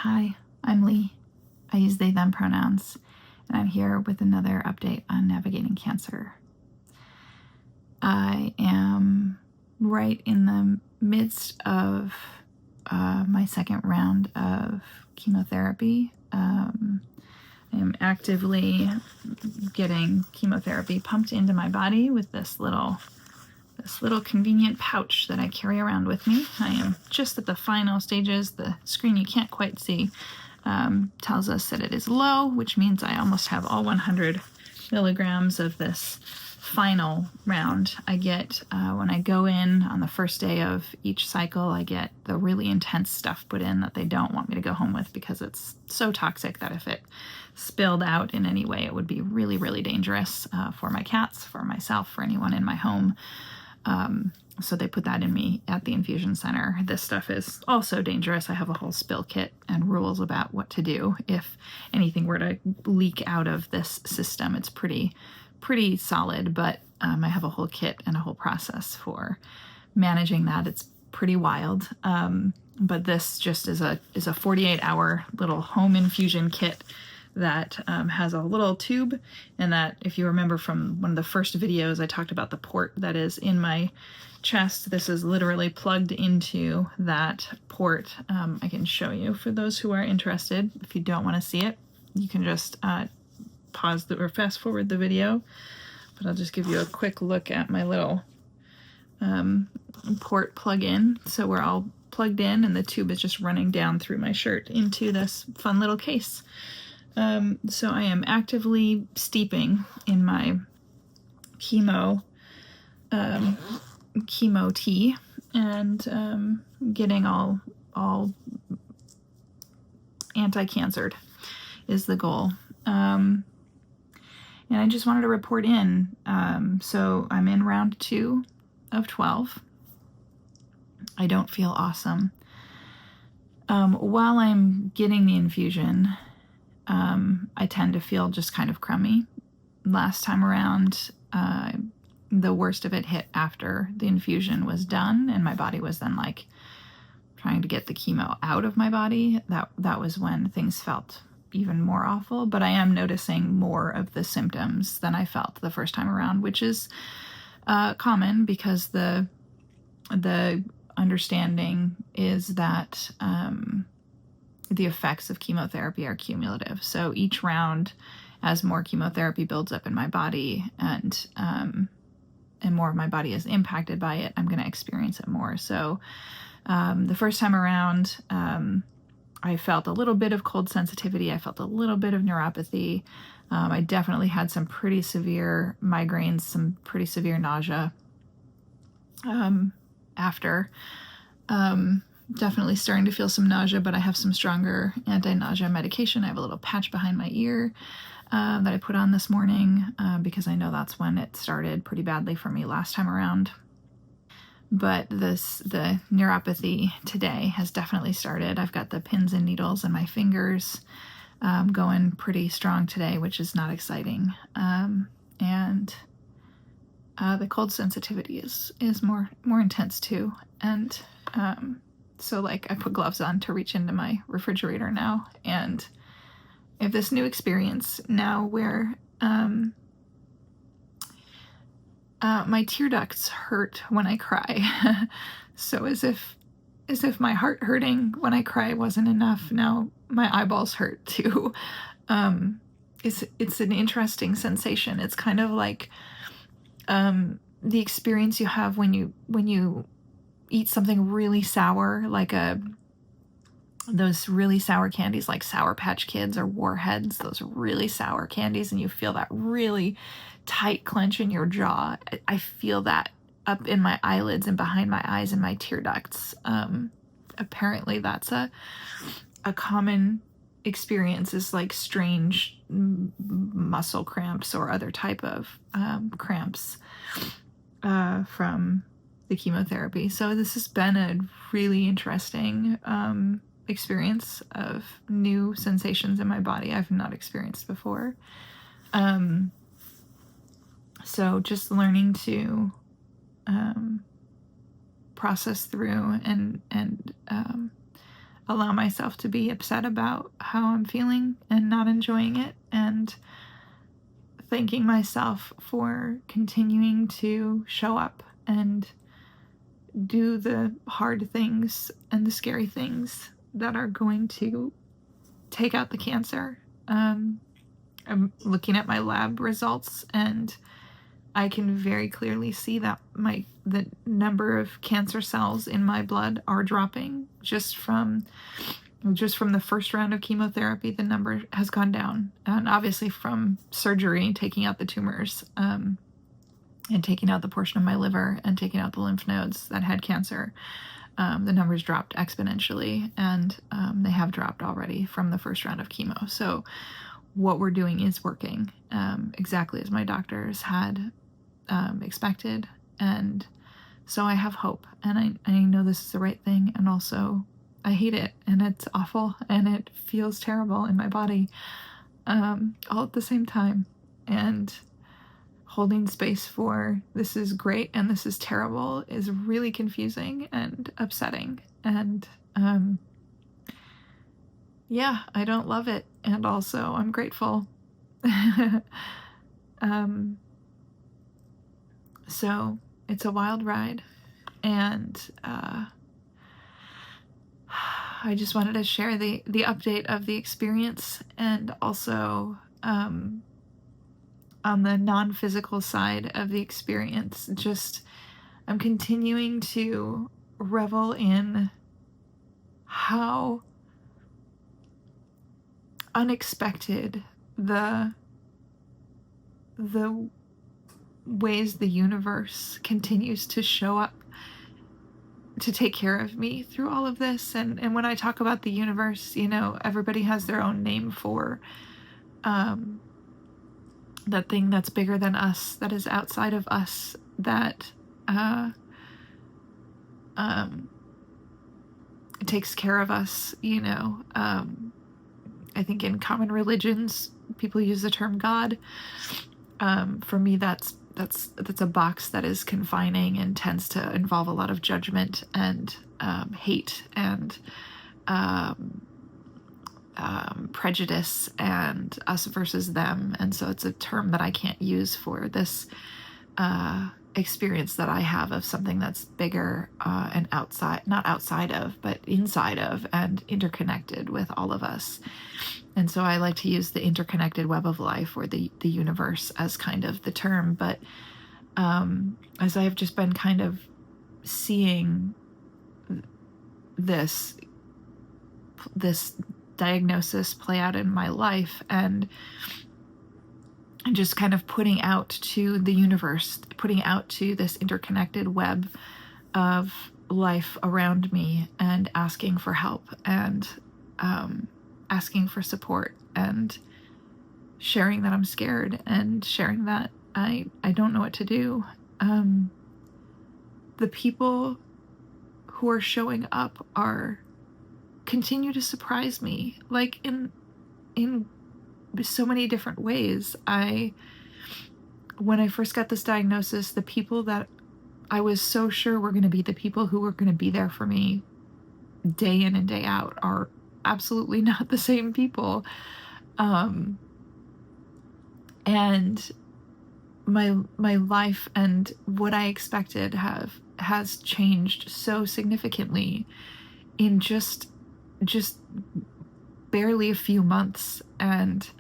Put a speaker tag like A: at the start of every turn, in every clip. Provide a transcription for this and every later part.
A: Hi, I'm Lee. I use they, them pronouns, and I'm here with another update on navigating cancer. I am right in the midst of my second round of chemotherapy. I am actively getting chemotherapy pumped into my body with this little convenient pouch that I carry around with me. I am just at the final stages. The screen you can't quite see tells us that it is low, which means I almost have all 100 milligrams of this final round. I get, when I go in on the first day of each cycle, I get the really intense stuff put in that they don't want me to go home with because it's so toxic that if it spilled out in any way, it would be really, really dangerous for my cats, for myself, for anyone in my home. So they put that in me at the infusion center. This stuff is also dangerous. I have a whole spill kit and rules about what to do if anything were to leak out of this system. It's pretty solid, but I have a whole kit and a whole process for managing that. It's pretty wild. But this just is a 48-hour little home infusion kit that has a little tube, and that, if you remember from one of the first videos, I talked about the port that is in my chest. This is literally plugged into that port. I can show you for those who are interested. If you don't want to see it, you can just pause or fast forward the video, but I'll just give you a quick look at my little port plug-in. So we're all plugged in, and the tube is just running down through my shirt into this fun little case. So I am actively steeping in my chemo tea and getting all anti-cancered is the goal. And I just wanted to report in. So I'm in round 2 of 12. I don't feel awesome. While I'm getting the infusion, I tend to feel just kind of crummy. Last time around, the worst of it hit after the infusion was done, and my body was then like trying to get the chemo out of my body. That was when things felt even more awful, but I am noticing more of the symptoms than I felt the first time around, which is common because the understanding is that the effects of chemotherapy are cumulative. So each round, as more chemotherapy builds up in my body and more of my body is impacted by it, I'm going to experience it more. So the first time around, I felt a little bit of cold sensitivity. I felt a little bit of neuropathy. I definitely had some pretty severe migraines, some pretty severe nausea after. Definitely starting to feel some nausea, but I have some stronger anti-nausea medication. I have a little patch behind my ear that I put on this morning because I know that's when it started pretty badly for me last time around. But the neuropathy today has definitely started. I've got the pins and needles in my fingers going pretty strong today, which is not exciting. And the cold sensitivity is more intense too. And so like I put gloves on to reach into my refrigerator now, and I have this new experience now where my tear ducts hurt when I cry. So as if my heart hurting when I cry wasn't enough, now my eyeballs hurt too. It's an interesting sensation. It's kind of like the experience you have when you eat something really sour, like those really sour candies like Sour Patch Kids or Warheads, those really sour candies, and you feel that really tight clench in your jaw. I feel that up in my eyelids and behind my eyes and my tear ducts. Apparently that's a common experience, is like strange muscle cramps or other type of cramps from the chemotherapy. So this has been a really interesting experience of new sensations in my body I've not experienced before. So just learning to process through and allow myself to be upset about how I'm feeling and not enjoying it, and thanking myself for continuing to show up and do the hard things and the scary things that are going to take out the cancer. I'm looking at my lab results, and I can very clearly see that the number of cancer cells in my blood are dropping just from the first round of chemotherapy. The number has gone down, and obviously from surgery, taking out the tumors, and taking out the portion of my liver and taking out the lymph nodes that had cancer, the numbers dropped exponentially, and they have dropped already from the first round of chemo. So what we're doing is working, exactly as my doctors had expected. And so I have hope, and I know this is the right thing, and also I hate it, and it's awful, and it feels terrible in my body, all at the same time. And holding space for this is great and this is terrible is really confusing and upsetting. And yeah, I don't love it, and also I'm grateful. So it's a wild ride, and I just wanted to share the update of the experience, and also on the non-physical side of the experience, just I'm continuing to revel in how unexpected the ways the universe continues to show up to take care of me through all of this. And when I talk about the universe, you know, everybody has their own name for that thing that's bigger than us, that is outside of us, that takes care of us, you know. I think in common religions, people use the term God. For me, that's a box that is confining and tends to involve a lot of judgment and hate and prejudice and us versus them. And so it's a term that I can't use for this experience that I have of something that's bigger and not outside of, but inside of and interconnected with all of us. And so I like to use the interconnected web of life, or the universe, as kind of the term. But as I have just been kind of seeing this diagnosis play out in my life, and just kind of putting out to the universe, putting out to this interconnected web of life around me, and asking for help, and asking for support, and sharing that I'm scared, and sharing that I don't know what to do. The people who are showing up continue to surprise me, like in so many different ways. When I first got this diagnosis, the people that I was so sure were going to be the people who were going to be there for me day in and day out are absolutely not the same people. And my life and what I expected has changed so significantly in just barely a few months, and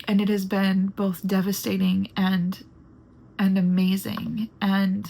A: it has been both devastating and amazing. And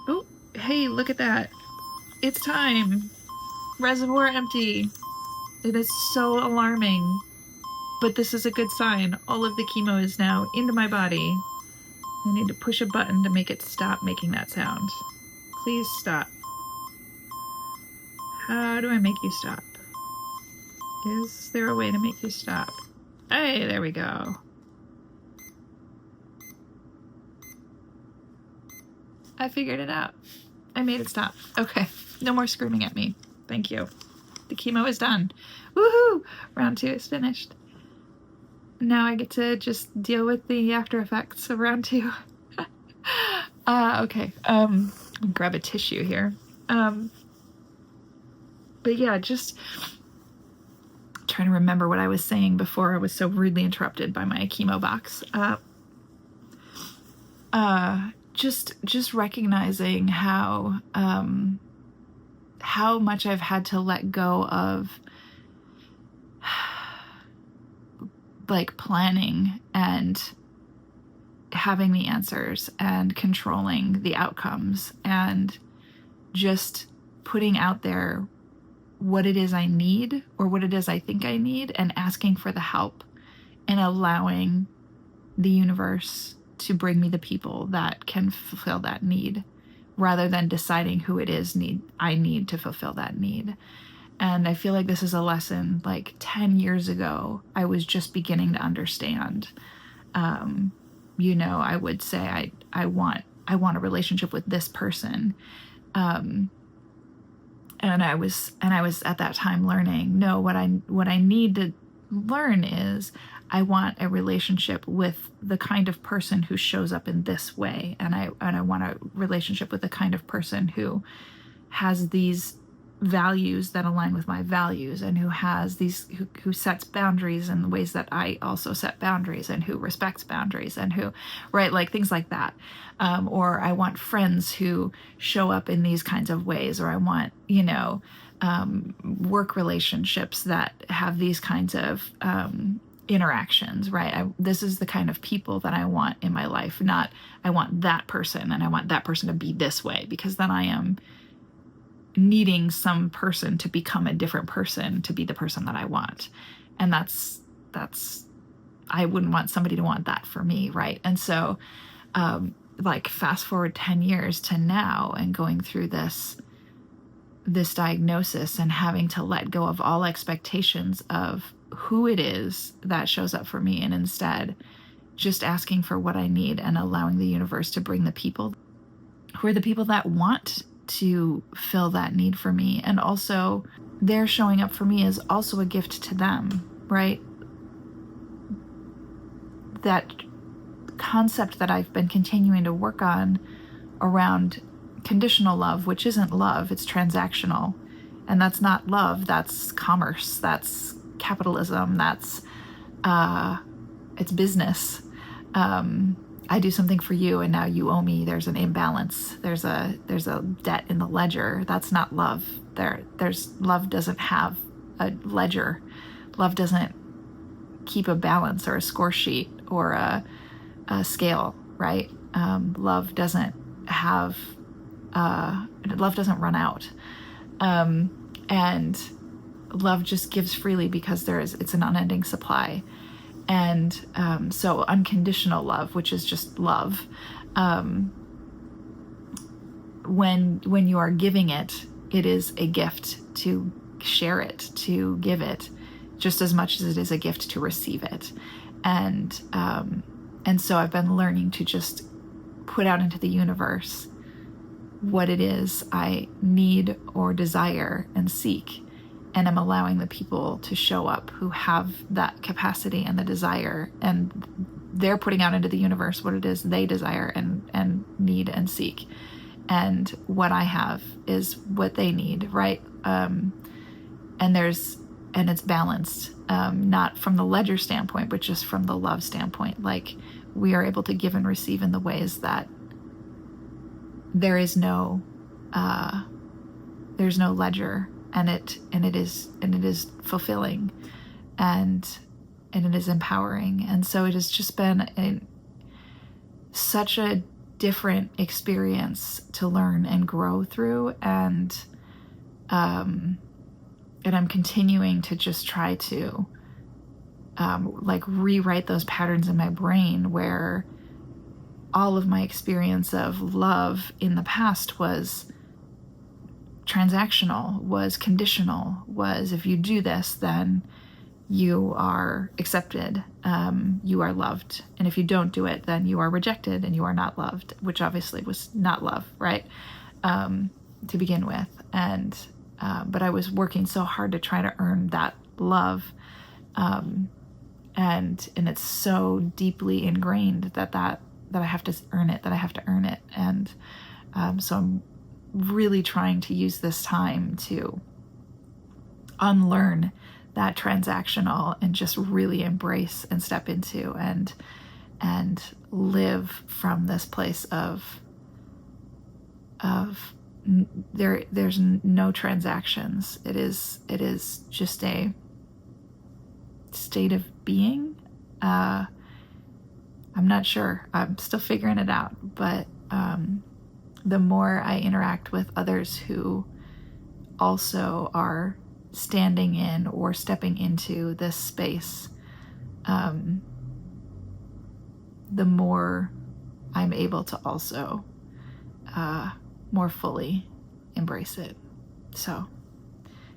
A: oh, hey, look at that, it's time. Reservoir empty. It is so alarming, but this is a good sign. All of the chemo is now into my body. I need to push a button to make it stop making that sound. Please stop. How do I make you stop? Is there a way to make you stop? Hey, there we go. I figured it out. I made it stop. Okay, no more screaming at me. Thank you. The chemo is done. Woohoo! Round 2 is finished. Now I get to just deal with the after effects of round 2. Okay. Grab a tissue here. But yeah, just trying to remember what I was saying before I was so rudely interrupted by my chemo box. Just recognizing how much I've had to let go of like planning and having the answers and controlling the outcomes, and just putting out there what it is I need or what it is I think I need, and asking for the help and allowing the universe to bring me the people that can fulfill that need, rather than deciding who it is I need to fulfill that need. And I feel like this is a lesson like 10 years ago I was just beginning to understand. I would say I want a relationship with this person. And I was at that time learning, no, what I need to learn is I want a relationship with the kind of person who shows up in this way, and I want a relationship with the kind of person who has these values that align with my values, and who sets boundaries in the ways that I also set boundaries, and who respects boundaries, and who, right, like things like that. Or I want friends who show up in these kinds of ways, or I want, work relationships that have these kinds of interactions, right? This is the kind of people that I want in my life, not I want that person and I want that person to be this way, because then I am needing some person to become a different person to be the person that I want. And that's I wouldn't want somebody to want that for me, right? And so like fast forward 10 years to now, and going through this diagnosis and having to let go of all expectations of who it is that shows up for me, and instead just asking for what I need and allowing the universe to bring the people who are the people that want to fill that need for me. And also their showing up for me is also a gift to them, right? That concept that I've been continuing to work on around conditional love, which isn't love, it's transactional. And that's not love, that's commerce, that's capitalism, that's it's business. I do something for you and now you owe me. There's an imbalance. There's a debt in the ledger. That's not love. Love doesn't have a ledger. Love doesn't keep a balance or a score sheet or a scale, right? Love doesn't have love doesn't run out. And love just gives freely because it's an unending supply. And so unconditional love, which is just love, when you are giving it, it is a gift to share it, to give it, just as much as it is a gift to receive it. And so I've been learning to just put out into the universe what it is I need or desire and seek. And I'm allowing the people to show up who have that capacity and the desire, and they're putting out into the universe what it is they desire and need and seek. And what I have is what they need, right? And it's balanced, not from the ledger standpoint, but just from the love standpoint. Like, we are able to give and receive in the ways that there's no ledger. And it is fulfilling, and it is empowering. And so it has just been such a different experience to learn and grow through. And I'm continuing to just try to rewrite those patterns in my brain, where all of my experience of love in the past was transactional, was conditional, was if you do this, then you are accepted, you are loved. And if you don't do it, then you are rejected and you are not loved, which obviously was not love, right? To begin with. And, but I was working so hard to try to earn that love. And it's so deeply ingrained that I have to earn it, And so I'm really trying to use this time to unlearn that transactional and just really embrace and step into and live from this place of there's no transactions. It is just a state of being. I'm not sure. I'm still figuring it out, but the more I interact with others who also are standing in or stepping into this space, the more I'm able to also more fully embrace it. So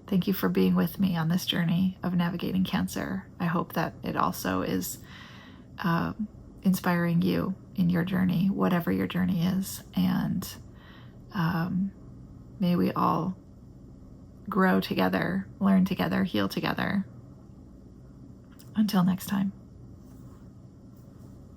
A: thank you for being with me on this journey of navigating cancer. I hope that it also is inspiring you in your journey, whatever your journey is. And may we all grow together, learn together, heal together. Until next time.